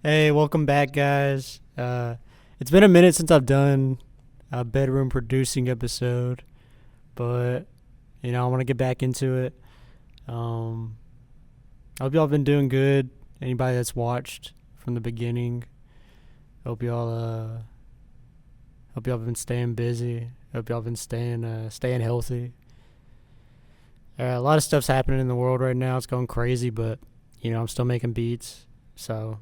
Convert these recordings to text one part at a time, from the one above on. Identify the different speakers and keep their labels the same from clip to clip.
Speaker 1: Hey, welcome back, guys. It's been a minute since I've done a bedroom producing episode, but I want to get back into it. Um, I hope y'all been doing good. Anybody that's watched from the beginning, hope y'all been staying busy. Hope y'all been staying healthy. A lot of stuff's happening in the world right now. It's going crazy, but I'm still making beats. So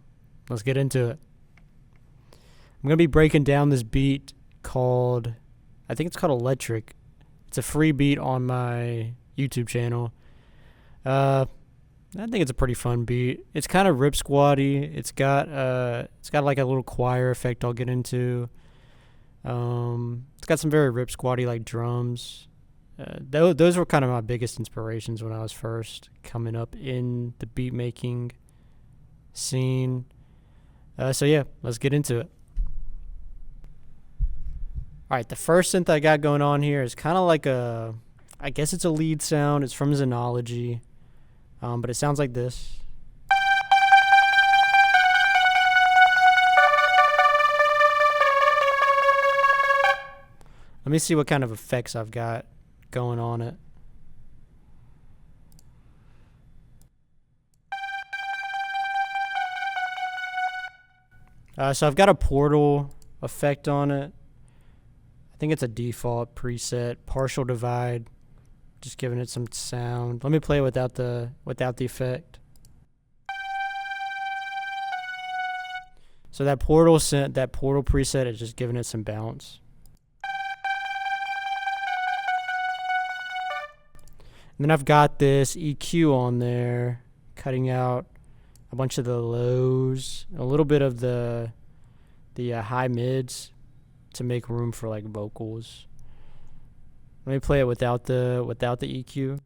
Speaker 1: let's get into it. I'm going to be breaking down this beat called, I think it's called Electric. It's a free beat on my YouTube channel. I think it's a pretty fun beat. It's kind of rip squatty. It's got like a little choir effect I'll get into. It's got some very rip squatty like drums. Those were kind of my biggest inspirations when I was first coming up in the beat making scene. So yeah, let's get into it. All right, the first synth I got going on here is kind of like I guess it's a lead sound. It's from Xenology, but it sounds like this. Let me see what kind of effects I've got going on it. So I've got a portal effect on it. I think it's a default preset, partial divide, just giving it some sound. Let me play it without the effect. So that portal preset is just giving it some bounce. And then I've got this EQ on there, cutting out a bunch of the lows, a little bit of the high mids to make room for like vocals. Let me play it without the EQ.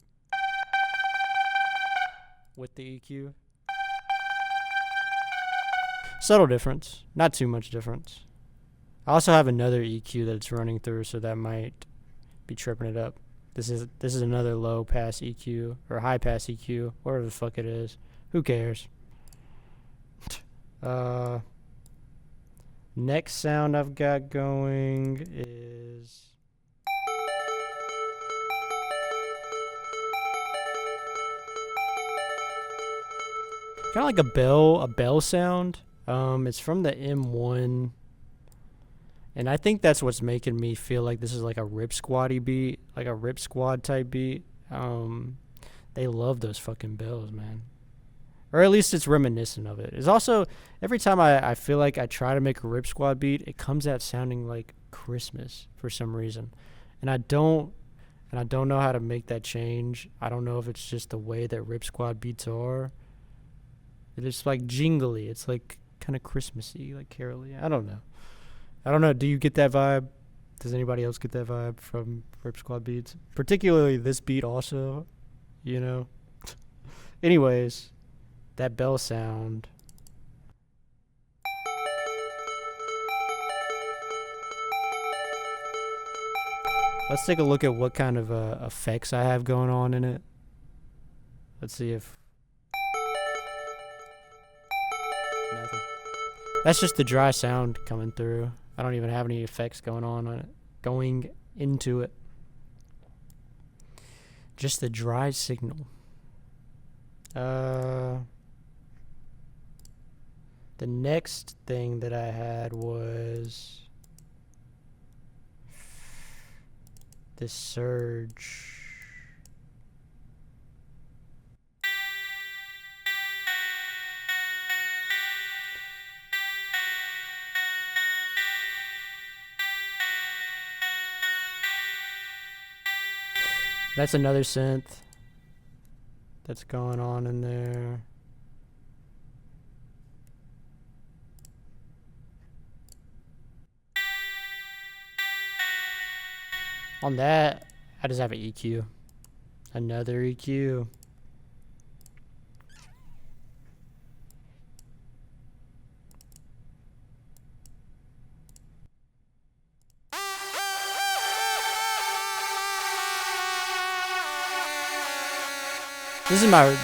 Speaker 1: With the EQ. Subtle difference, not too much difference. I also have another EQ that's running through, so that might be tripping it up. This is another low pass EQ or high pass EQ, whatever the fuck it is. Who cares? Next sound I've got going is kind of like a bell sound. It's from the M1, and I think that's what's making me feel like this is like a rip squatty beat, like a rip squad type beat. They love those fucking bells, man. Or at least it's reminiscent of it. It's also, every time I feel like I try to make a Rip Squad beat, it comes out sounding like Christmas for some reason. And I don't know how to make that change. I don't know if it's just the way that Rip Squad beats are. It's like jingly. It's like kind of Christmassy, like caroly. I don't know. Do you get that vibe? Does anybody else get that vibe from Rip Squad beats? Particularly this beat also, you know? Anyways, that bell sound. Let's take a look at what kind of effects I have going on in it. Let's see if... Nothing. That's just the dry sound coming through. I don't even have any effects going on it. Going into it. Just the dry signal. The next thing that I had was this surge. That's another synth that's going on in there. On that, I just have an EQ. Another EQ.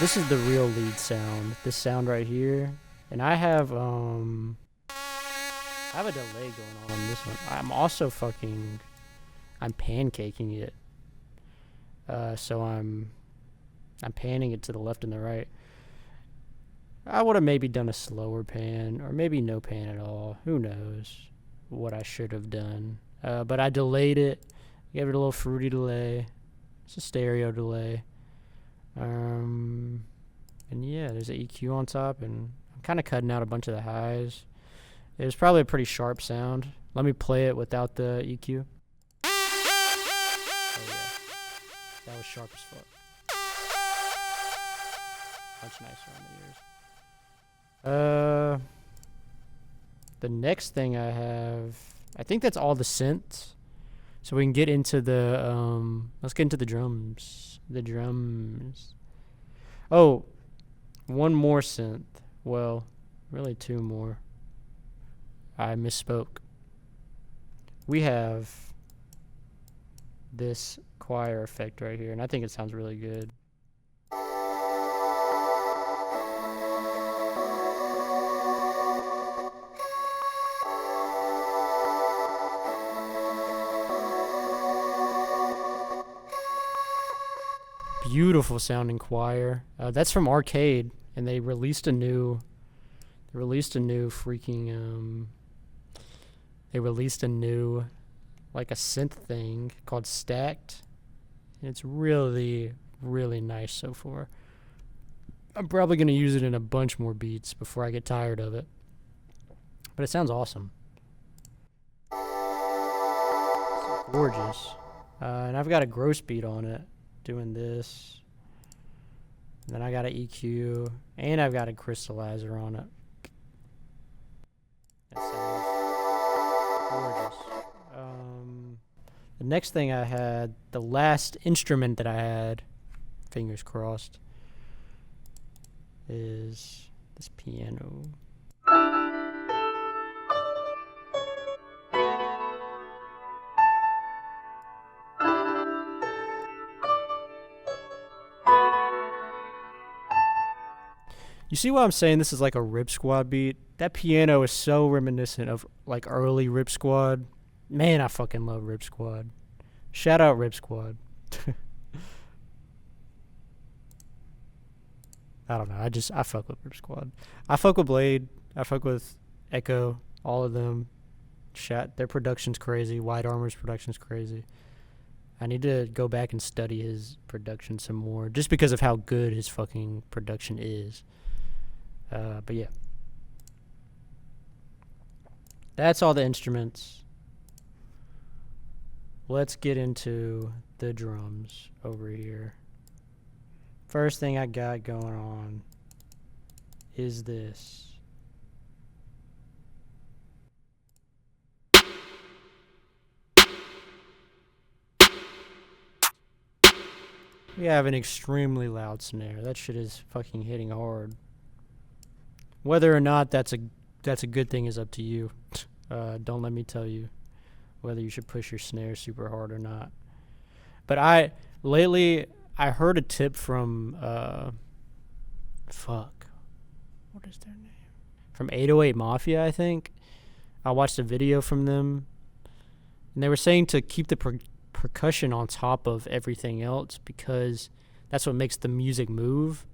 Speaker 1: This is the real lead sound. This sound right here And I have a delay going on this one. I'm also I'm pancaking it. So I'm panning it to the left and the right. I would have maybe done a slower pan, or maybe no pan at all. Who knows what I should have done. But I delayed it, gave it a little fruity delay. It's a stereo delay. And yeah, there's an EQ on top, and I'm kind of cutting out a bunch of the highs. It was probably a pretty sharp sound. Let me play it without the EQ. Oh yeah, that was sharp as fuck. Much nicer on the ears. The next thing I have, I think that's all the synths. So we can get into the let's get into the drums. The drums. Oh, one more synth. Well, really two more. I misspoke. We have this choir effect right here, and I think it sounds really good. Beautiful sounding choir. That's from Arcade, and they released a new freaking like a synth thing called Stacked. And it's really, really nice so far. I'm probably gonna use it in a bunch more beats before I get tired of it. But it sounds awesome. It's gorgeous. And I've got a gross beat on it. Doing this, and then I got an EQ, and I've got a crystallizer on it. That sounds gorgeous. The next thing I had, the last instrument that I had, fingers crossed, is this piano. You see why I'm saying this is like a Rip Squad beat? That piano is so reminiscent of like early Rip Squad. Man, I fucking love Rip Squad. Shout out Rip Squad. I don't know. I fuck with Rip Squad. I fuck with Blade. I fuck with Echo. All of them. Their production's crazy. White Armor's production's crazy. I need to go back and study his production some more, just because of how good his fucking production is. But yeah. That's all the instruments. Let's get into the drums over here. First thing I got going on is this. We have an extremely loud snare. That shit is fucking hitting hard. Whether or not that's a good thing is up to you. Don't let me tell you whether you should push your snare super hard or not. But lately I heard a tip from what is their name? From 808 Mafia, I think. I watched a video from them, and they were saying to keep the percussion on top of everything else because that's what makes the music move.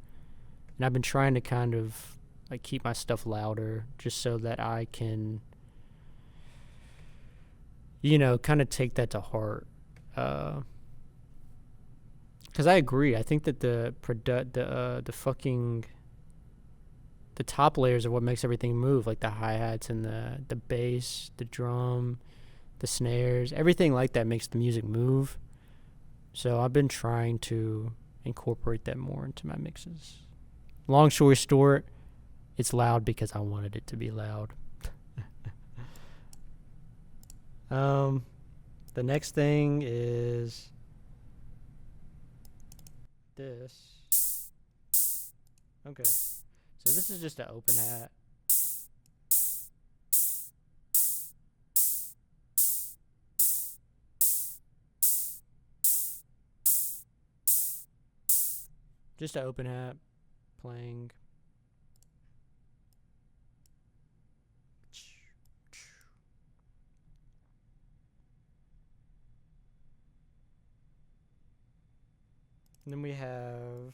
Speaker 1: And I've been trying to kind of like keep my stuff louder just so that I can, kind of take that to heart. Because I agree. I think that the top layers are what makes everything move, like the hi-hats and the bass, the drum, the snares, everything like that makes the music move. So I've been trying to incorporate that more into my mixes. Long story short, it's loud because I wanted it to be loud. The next thing is this. Okay. So this is just an open hat. Just an open hat playing. And then we have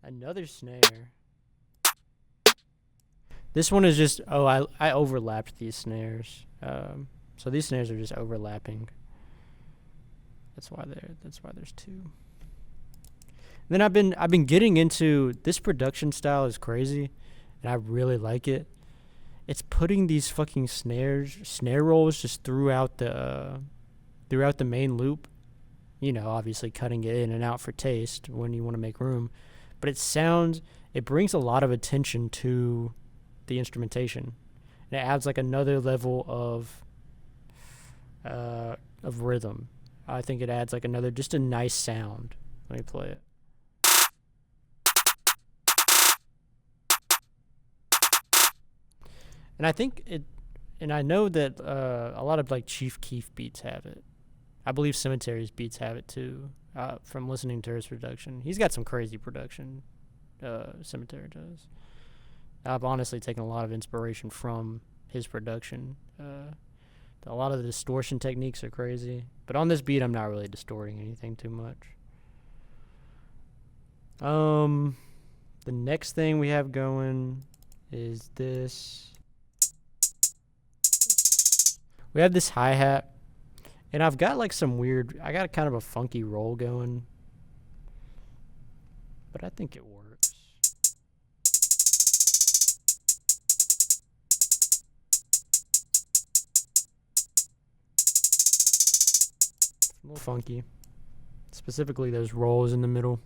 Speaker 1: another snare. This one is just, I overlapped these snares. So these snares are just overlapping. That's why there's two. Then I've been getting into this production style is crazy, and I really like it. It's putting these fucking snare rolls just throughout the main loop. You know, obviously cutting it in and out for taste when you want to make room, but it brings a lot of attention to the instrumentation, and it adds like another level of rhythm. I think it adds like just a nice sound. Let me play it. And I think and I know that a lot of like Chief Keef beats have it. I believe Cemetery's beats have it too. From listening to his production, he's got some crazy production. Cemetery does. I've honestly taken a lot of inspiration from his production. A lot of the distortion techniques are crazy, but on this beat, I'm not really distorting anything too much. The next thing we have going is this. We have this hi-hat, and I've got like I got kind of a funky roll going, but I think it works. A little funky, specifically those rolls in the middle.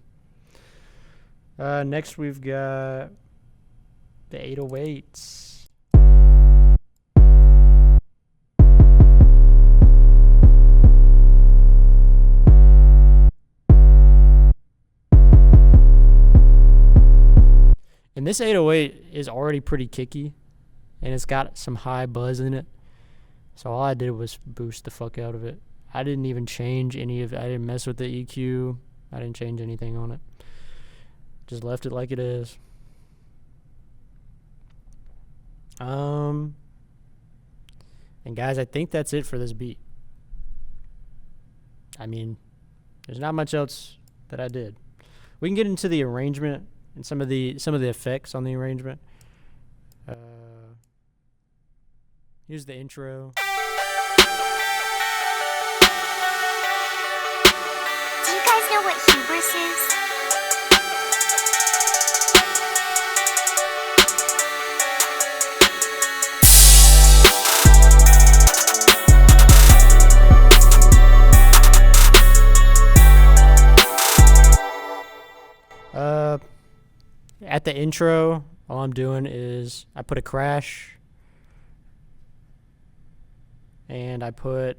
Speaker 1: Next we've got the 808s. And this 808 is already pretty kicky, and it's got some high buzz in it. So all I did was boost the fuck out of it. I didn't even change I didn't mess with the EQ. I didn't change anything on it. Just left it like it is. And guys, I think that's it for this beat. I mean, there's not much else that I did. We can get into the arrangement and some of the effects on the arrangement. Here's the intro.
Speaker 2: Do you guys know what hubris is?
Speaker 1: At the intro, all I'm doing is I put a crash, and I put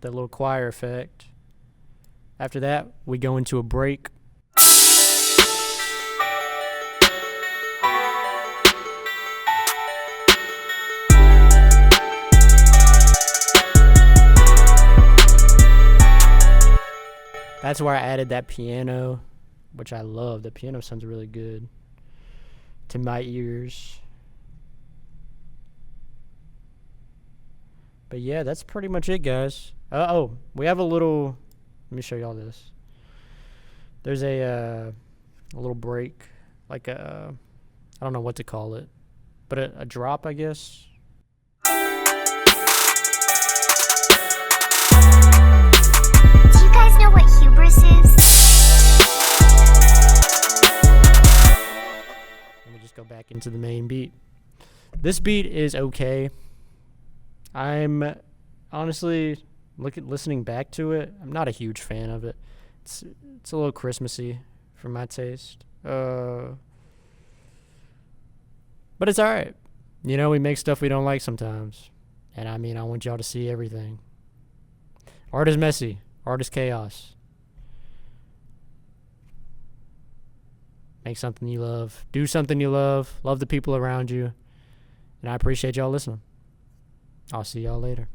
Speaker 1: the little choir effect. After that, we go into a break. That's where I added that piano, which I love. The piano sounds really good to my ears. But yeah, that's pretty much it, guys. We have a little. Let me show y'all this. There's a little break, like I don't know what to call it, but a drop, I guess.
Speaker 2: Do you guys know what hubris is?
Speaker 1: Let me just go back into the main beat. This beat is okay. I'm honestly listening back to it. I'm not a huge fan of it. It's a little Christmassy for my taste. But it's all right. You know, we make stuff we don't like sometimes. And I mean, I want y'all to see everything. Art is messy. Art is chaos. Make something you love. Do something you love. Love the people around you. And I appreciate y'all listening. I'll see y'all later.